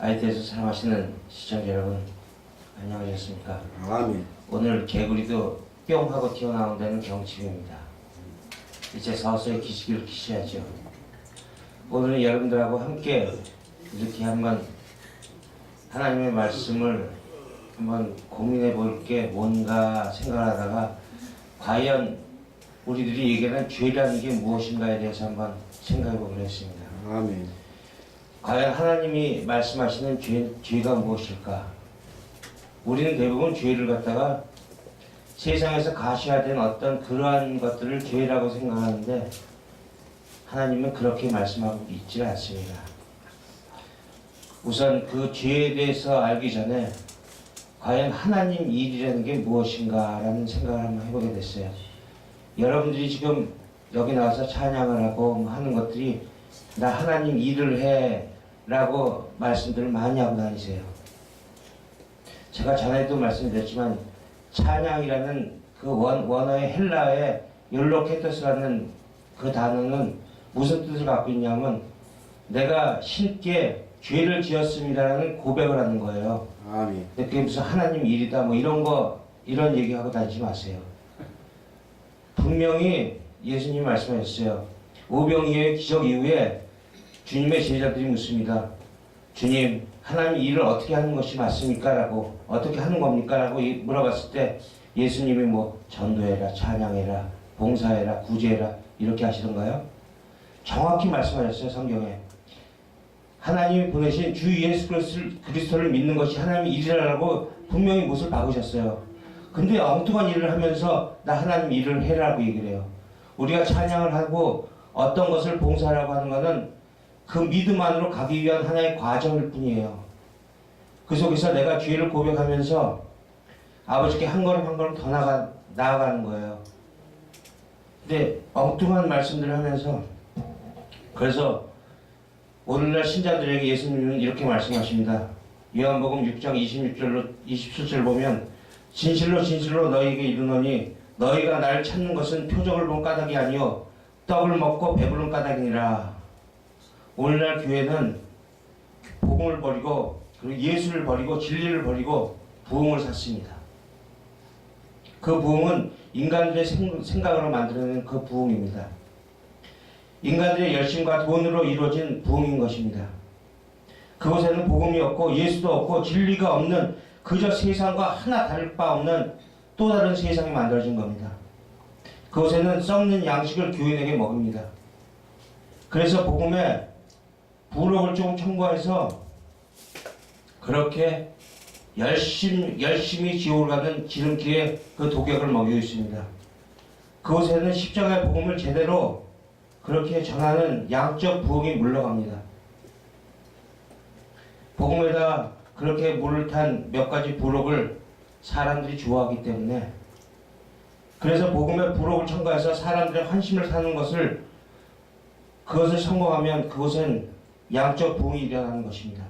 IT에서 사랑하시는 시청자 여러분, 안녕하셨습니까? 아멘. 오늘 개구리도 뿅 하고 튀어나온다는 경칩입니다. 이제 서서히 기시기를 키셔야죠. 오늘은 여러분들하고 함께 이렇게 한번 하나님의 말씀을 한번 고민해 볼 게 뭔가 생각하다가 과연 우리들이 얘기하는 죄라는 게 무엇인가에 대해서 한번 생각해 보기로 했습니다. 아멘. 과연 하나님이 말씀하시는 죄가 무엇일까? 우리는 대부분 죄를 갖다가 세상에서 가셔야 어떤 그러한 것들을 죄라고 생각하는데 하나님은 그렇게 말씀하고 있지 않습니다. 우선 그 죄에 대해서 알기 전에 과연 하나님 일이라는 게 무엇인가라는 생각을 한번 해보게 됐어요. 여러분들이 지금 여기 나와서 찬양을 하고 하는 것들이 나 하나님 일을 해 라고 말씀들을 많이 하고 다니세요. 제가 전에도 말씀드렸지만 찬양이라는 그 원어의 헬라의 욜로케토스라는 그 단어는 무슨 뜻을 갖고 있냐면 내가 신께 죄를 지었습니다라는 고백을 하는 거예요. 아멘. 그게 무슨 하나님 일이다 뭐 이런 얘기하고 다니지 마세요. 분명히 예수님이 말씀하셨어요. 오병이어의 기적 이후에 주님의 제자들이 묻습니다. 주님, 하나님 일을 어떻게 하는 것이 맞습니까? 라고 어떻게 하는 겁니까? 라고 물어봤을 때 예수님이 뭐 전도해라, 찬양해라, 봉사해라, 구제해라 이렇게 하시던가요? 정확히 말씀하셨어요. 성경에. 하나님이 보내신 주 예수 그리스도를 믿는 것이 하나님의 일이라고 분명히 못을 박으셨어요. 근데 엉뚱한 일을 하면서 나 하나님 일을 해라고 얘기를 해요. 우리가 찬양을 하고 어떤 것을 봉사하라고 하는 것은 그 믿음 안으로 가기 위한 하나의 과정일 뿐이에요. 그 속에서 내가 죄를 고백하면서 아버지께 한 걸음 한 걸음 더 나아가는 거예요. 근데 엉뚱한 말씀들을 하면서 그래서 오늘날 신자들에게 예수님은 이렇게 말씀하십니다. 요한복음 6장 27절 보면 진실로 진실로 너희에게 이르노니 너희가 날 찾는 것은 표적을 본 까닭이 아니요 떡을 먹고 배부른 까닭이니라. 오늘날 교회는 복음을 버리고 그리고 예수를 버리고 진리를 버리고 부흥을 샀습니다. 그 부흥은 인간들의 생각으로 만들어낸 그 부흥입니다. 인간들의 열심과 돈으로 이루어진 부흥인 것입니다. 그곳에는 복음이 없고 예수도 없고 진리가 없는 그저 세상과 하나 다를 바 없는 또 다른 세상이 만들어진 겁니다. 그곳에는 썩는 양식을 교인에게 먹입니다. 그래서 복음에 부록을 조금 첨가해서 그렇게 열심히 지옥을 가는 지름길에 그 독약을 먹이고 있습니다. 그곳에는 십자가의 복음을 제대로 그렇게 전하는 양적 부흥이 물러갑니다. 복음에다 그렇게 물을 탄 몇 가지 부록을 사람들이 좋아하기 때문에 그래서 복음에 부록을 첨가해서 사람들의 환심을 사는 것을 그것을 성공하면 그것은 양적 부흥이 일어나는 것입니다.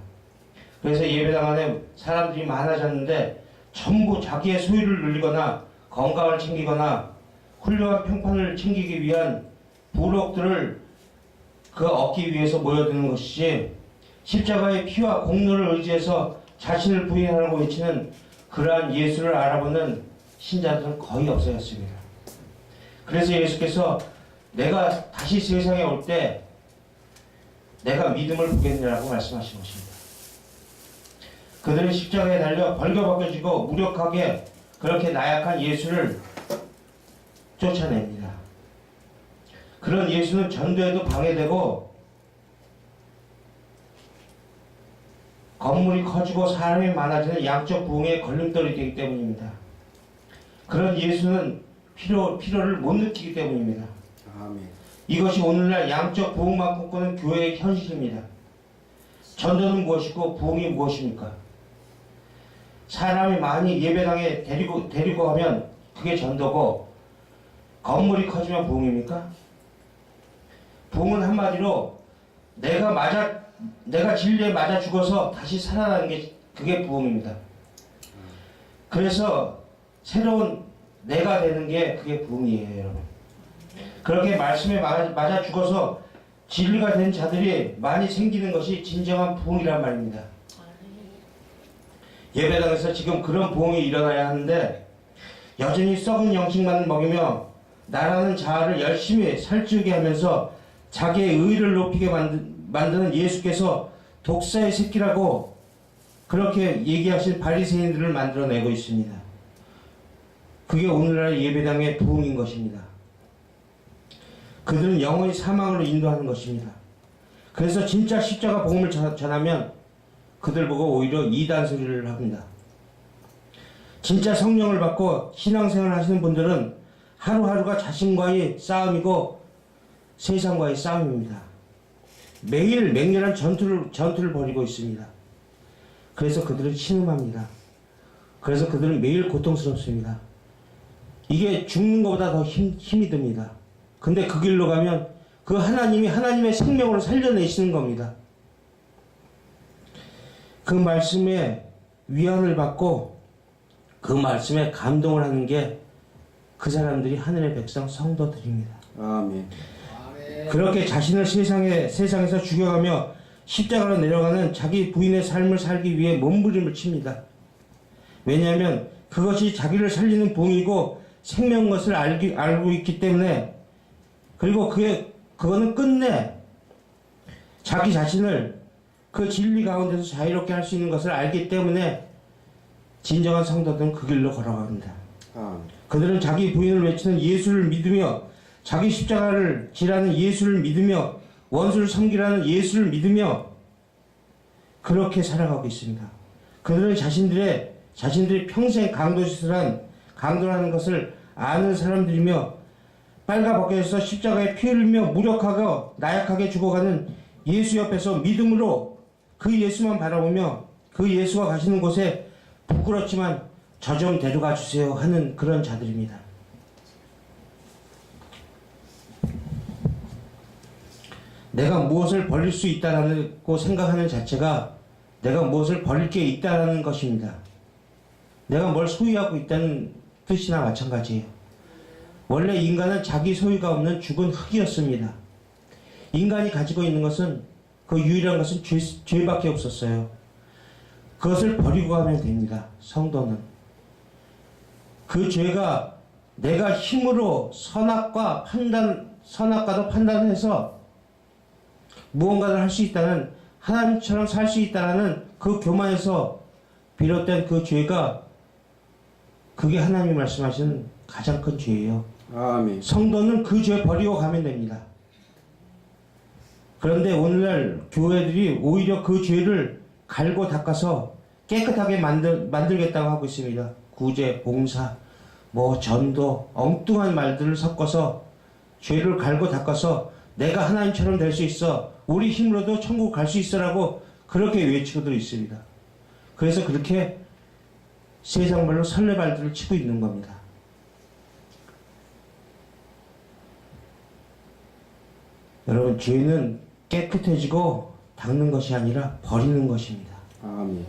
그래서 예배당 안에 사람들이 많아졌는데 전부 자기의 소유를 늘리거나 건강을 챙기거나 훌륭한 평판을 챙기기 위한 부록들을 얻기 위해서 모여드는 것이지 십자가의 피와 공로를 의지해서 자신을 부인하라고 외치는 그러한 예수를 알아보는 신자들은 거의 없어졌습니다. 그래서 예수께서 내가 다시 세상에 올 때 내가 믿음을 보겠느라고 말씀하신 것입니다. 그들은 십자가에 달려 벌거벗겨지고 무력하게 그렇게 나약한 예수를 쫓아냅니다. 그런 예수는 전도에도 방해되고 건물이 커지고 사람이 많아지는 양적 부흥의 걸림돌이 되기 때문입니다. 그런 예수는 필요를 못 느끼기 때문입니다. 아멘. 이것이 오늘날 양적 부흥만 꿈꾸는 교회의 현실입니다. 전도는 무엇이고 부흥이 무엇입니까? 사람이 많이 예배당에 데리고 하면 그게 전도고 건물이 커지면 부흥입니까? 부흥은 한마디로 내가 진리에 맞아 죽어서 다시 살아나는 게 그게 부흥입니다. 그래서 새로운 내가 되는 게 그게 부흥이에요, 여러분. 그렇게 말씀에 맞아 죽어서 진리가 된 자들이 많이 생기는 것이 진정한 부흥이란 말입니다. 예배당에서 지금 그런 부흥이 일어나야 하는데 여전히 썩은 양식만 먹이며 나라는 자아를 열심히 살찌우게 하면서 자기의 의를 높이게 만드는 예수께서 독사의 새끼라고 그렇게 얘기하신 바리새인들을 만들어내고 있습니다. 그게 오늘날 예배당의 부흥인 것입니다. 그들은 영원히 사망으로 인도하는 것입니다. 그래서 진짜 십자가 복음을 전하면 그들 보고 오히려 이단 소리를 합니다. 진짜 성령을 받고 신앙생활을 하시는 분들은 하루하루가 자신과의 싸움이고 세상과의 싸움입니다. 매일 맹렬한 전투를 벌이고 있습니다. 그래서 그들은 신음합니다. 그래서 그들은 매일 고통스럽습니다. 이게 죽는 것보다 더 힘이 듭니다. 근데 그 길로 가면 그 하나님이 하나님의 생명으로 살려내시는 겁니다. 그 말씀에 위안을 받고 그 말씀에 감동을 하는 게 그 사람들이 하늘의 백성 성도들입니다. 아멘. 그렇게 자신을 세상에서 죽여가며 십자가로 내려가는 자기 부인의 삶을 살기 위해 몸부림을 칩니다. 왜냐하면 그것이 자기를 살리는 봉이고 생명인 것을 알고 있기 때문에, 그리고 그거는 끝내 자기 자신을 그 진리 가운데서 자유롭게 할 수 있는 것을 알기 때문에 진정한 성도들은 그 길로 걸어갑니다. 그들은 자기 부인을 외치는 예수를 믿으며 자기 십자가를 지라는 예수를 믿으며 원수를 섬기라는 예수를 믿으며 그렇게 살아가고 있습니다. 그들은 자신들이 평생 강도라는 것을 아는 사람들이며 빨가벗겨서 십자가에 피 흘리며 무력하고 나약하게 죽어가는 예수 옆에서 믿음으로 그 예수만 바라보며 그 예수가 가시는 곳에 부끄럽지만 저 좀 데려가 주세요 하는 그런 자들입니다. 내가 무엇을 버릴 수 있다고 생각하는 자체가 내가 무엇을 버릴 게 있다는 것입니다. 내가 뭘 소유하고 있다는 뜻이나 마찬가지예요. 원래 인간은 자기 소유가 없는 죽은 흙이었습니다. 인간이 가지고 있는 것은, 그 유일한 것은 죄밖에 없었어요. 그것을 버리고 가면 됩니다. 성도는. 그 죄가 내가 힘으로 선악과도 판단해서 무언가를 할 수 있다는, 하나님처럼 살 수 있다는 그 교만에서 비롯된 그 죄가, 그게 하나님이 말씀하시는 가장 큰 죄예요. 아멘. 성도는 그 죄 버리고 가면 됩니다. 그런데 오늘날 교회들이 오히려 그 죄를 갈고 닦아서 깨끗하게 만들겠다고 하고 있습니다. 구제, 봉사, 전도, 엉뚱한 말들을 섞어서 죄를 갈고 닦아서 내가 하나님처럼 될 수 있어, 우리 힘으로도 천국 갈 수 있어라고 그렇게 외치고들 있습니다. 그래서 그렇게 세상별로 설레발들을 치고 있는 겁니다. 여러분, 죄는 깨끗해지고 닦는 것이 아니라 버리는 것입니다. 아멘.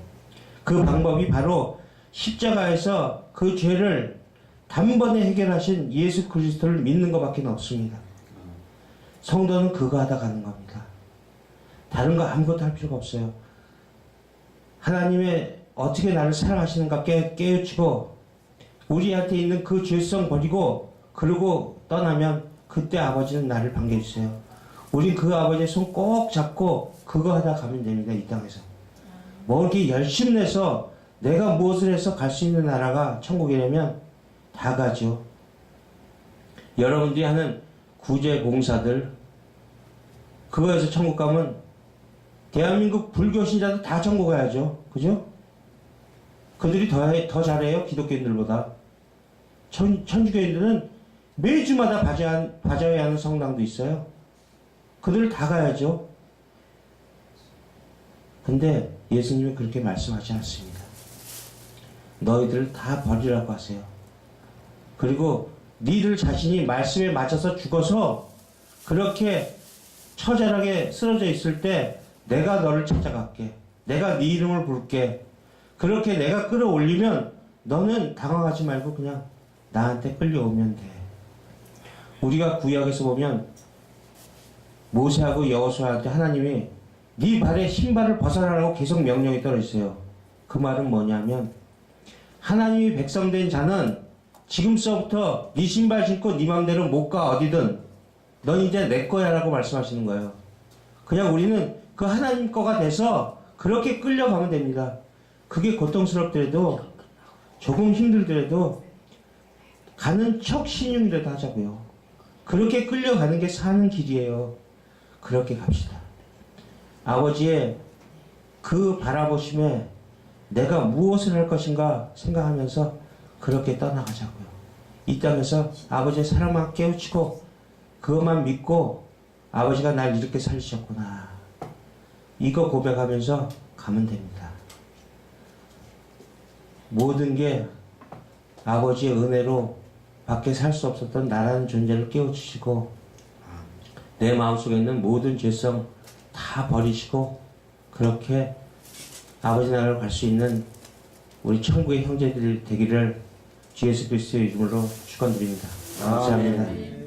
그 방법이 바로 십자가에서 그 죄를 단번에 해결하신 예수 그리스도를 믿는 것밖에 없습니다. 성도는 그거 하다 가는 겁니다. 다른 거 아무것도 할 필요가 없어요. 하나님의 어떻게 나를 사랑하시는가 깨우치고 우리한테 있는 그 죄성 버리고 그러고 떠나면 그때 아버지는 나를 반겨주세요. 우린 그 아버지의 손 꼭 잡고 그거 하다 가면 됩니다. 이 땅에서. 이렇게 열심내서 내가 무엇을 해서 갈 수 있는 나라가 천국이라면 다 가죠. 여러분들이 하는 구제 봉사들, 그거에서 천국 가면 대한민국 불교 신자들 다 천국 가야죠. 그죠? 그들이 더 잘해요. 기독교인들보다. 천주교인들은 매주마다 봐줘야 하는 성당도 있어요. 그들 다 가야죠. 근데 예수님은 그렇게 말씀하지 않습니다. 너희들을 다 버리라고 하세요. 그리고 니들 자신이 말씀에 맞춰서 죽어서 그렇게 처절하게 쓰러져 있을 때 내가 너를 찾아갈게. 내가 네 이름을 부를게. 그렇게 내가 끌어올리면 너는 당황하지 말고 그냥 나한테 끌려오면 돼. 우리가 구약에서 보면 모세하고 여호수아한테 하나님이 네 발에 신발을 벗어나라고 계속 명령이 떨어졌어요. 그 말은 뭐냐면 하나님이 백성된 자는 지금서부터 네 신발 신고 네 맘대로 못 가 어디든 넌 이제 내 거야 라고 말씀하시는 거예요. 그냥 우리는 그 하나님 거가 돼서 그렇게 끌려가면 됩니다. 그게 고통스럽더라도 조금 힘들더라도 가는 척 신용이라도 하자고요. 그렇게 끌려가는 게 사는 길이에요. 그렇게 갑시다. 아버지의 그 바라보심에 내가 무엇을 할 것인가 생각하면서 그렇게 떠나가자고요. 이 땅에서 아버지의 사랑만 깨우치고 그것만 믿고 아버지가 날 이렇게 살리셨구나. 이거 고백하면서 가면 됩니다. 모든 게 아버지의 은혜로 밖에 살 수 없었던 나라는 존재를 깨우치시고 내 마음속에 있는 모든 죄성 다 버리시고 그렇게 아버지 나라로 갈 수 있는 우리 천국의 형제들이 되기를 주 예수 그리스도의 이름으로 축원드립니다. 감사합니다.